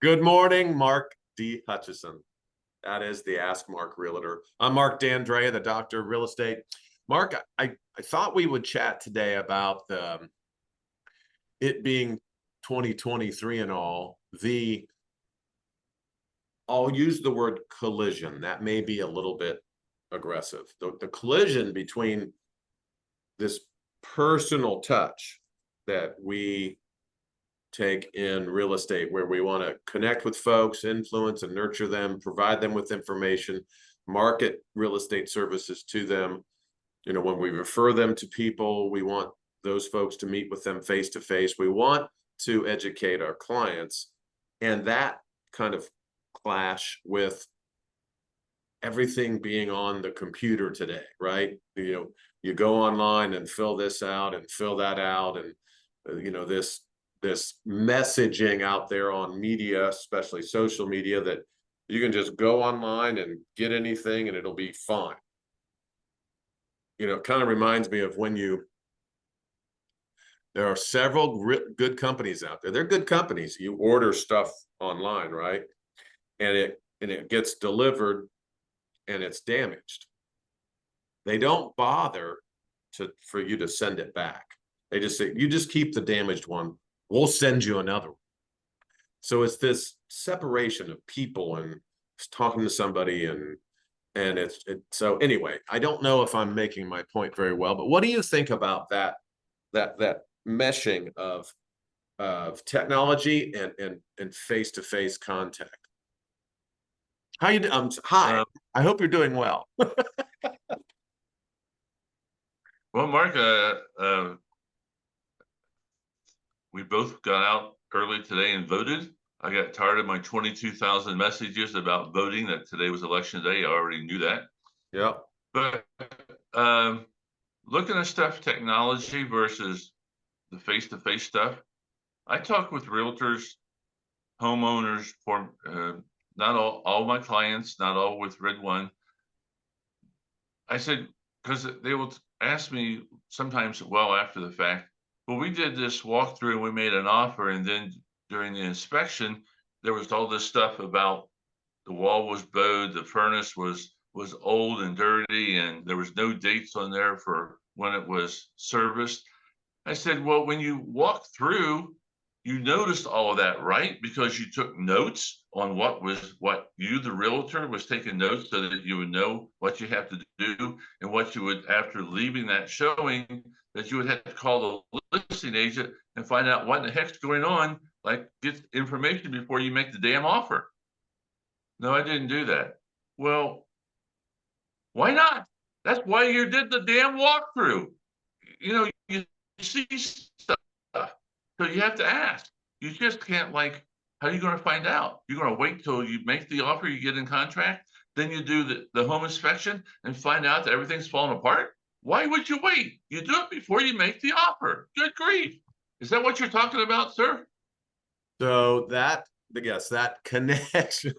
Good morning, Mark D. Hutchison. That is the Ask Mark Realtor. I'm Mark D'Andrea, the doctor of real estate. Mark, I thought we would chat today about it being 2023 and all. I'll use the word collision. That may be a little bit aggressive. The collision between this personal touch that we take in real estate, where we want to connect with folks, influence and nurture them, provide them with information, market real estate services to them. When we refer them to people, we want those folks to meet with them face to face. We want to educate our clients, and that kind of clash with everything being on the computer today, right? You go online and fill this out and fill that out, and this messaging out there on media, especially social media, that you can just go online and get anything and it'll be fine. It kind of reminds me of there are several good companies out there. They're good companies. You order stuff online, right? And it gets delivered and it's damaged. They don't bother for you to send it back. They just say, you just keep the damaged one. We'll send you another one. So it's this separation of people and talking to somebody and so anyway, I don't know if I'm making my point very well, but what do you think about that meshing of technology and face-to-face contact? How you hi. I hope you're doing well. Well, Mark, we both got out early today and voted. I got tired of my 22,000 messages about voting, that today was election day. I already knew that. Yeah. But looking at stuff, technology versus the face-to-face stuff, I talk with realtors, homeowners, for not all my clients, not all with Red One. I said, because they will ask me sometimes well after the fact, well, we did this walkthrough and we made an offer, and then during the inspection, there was all this stuff about the wall was bowed, the furnace was old and dirty, and there was no dates on there for when it was serviced. I said, well, when you walk through, you noticed all of that, right? Because you took notes on what you, the realtor, was taking notes so that you would know what you have to do, and what you would, after leaving that showing, that you would have to call the listing agent and find out what the heck's going on, like get information before you make the damn offer. No, I didn't do that. Well, why not? That's why you did the damn walkthrough. You see stuff. So you have to ask. You just can't, like, how are you going to find out? You're going to wait till you make the offer, you get in contract, then you do the home inspection and find out that everything's falling apart? Why would you wait? You do it before you make the offer. Good grief. Is that what you're talking about, sir? So that connection,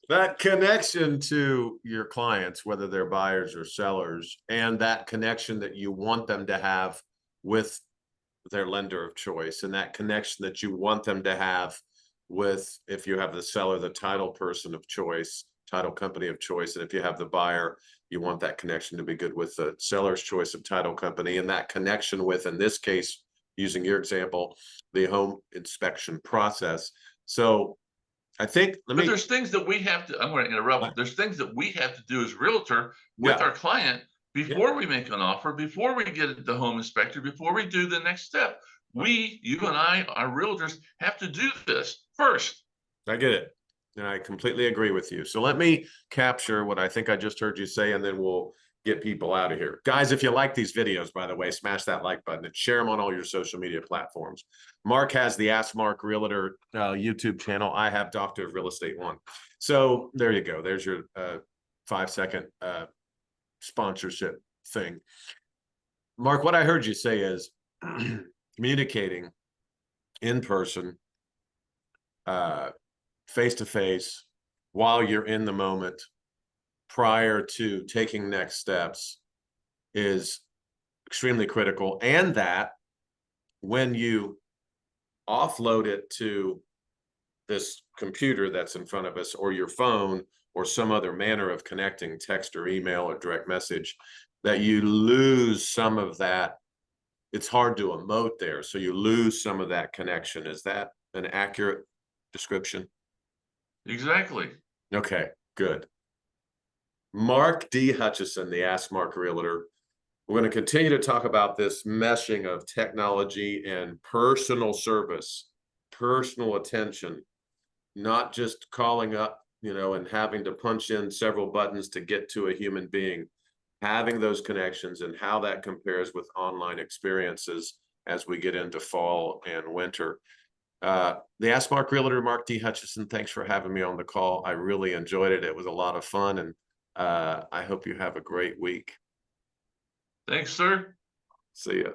that connection to your clients, whether they're buyers or sellers, and that connection that you want them to have with their lender of choice, and that connection that you want them to have with, if you have the seller, the title person of choice, title company of choice, and if you have the buyer, you want that connection to be good with the seller's choice of title company, and that connection with, in this case, using your example, the home inspection process. So I think but there's things that we have to, I'm going to interrupt. There's things that we have to do as realtor with our client before we make an offer, before we get the home inspector, before we do the next step. You and I, our realtors, have to do this first. I get it. And I completely agree with you. So let me capture what I think I just heard you say, and then we'll get people out of here. Guys, if you like these videos, by the way, smash that like button and share them on all your social media platforms. Mark has the Ask Mark Realtor YouTube channel. I have Doctor of Real Estate One. So there you go. There's your 5-second sponsorship thing. Mark, what I heard you say is communicating in person, face-to-face, while you're in the moment, prior to taking next steps, is extremely critical. And that when you offload it to this computer that's in front of us, or your phone, or some other manner of connecting, text or email or direct message, that you lose some of that. It's hard to emote there, so you lose some of that connection. Is that an accurate description? Exactly. Okay, good. Mark D. Hutchison, the Ask Mark Realtor. We're going to continue to talk about this meshing of technology and personal service, personal attention, not just calling up, and having to punch in several buttons to get to a human being, having those connections, and how that compares with online experiences as we get into fall and winter. The Ask Mark Realtor, Mark D. Hutchison, thanks for having me on the call. I really enjoyed it. It was a lot of fun, and I hope you have a great week. Thanks, sir. See ya.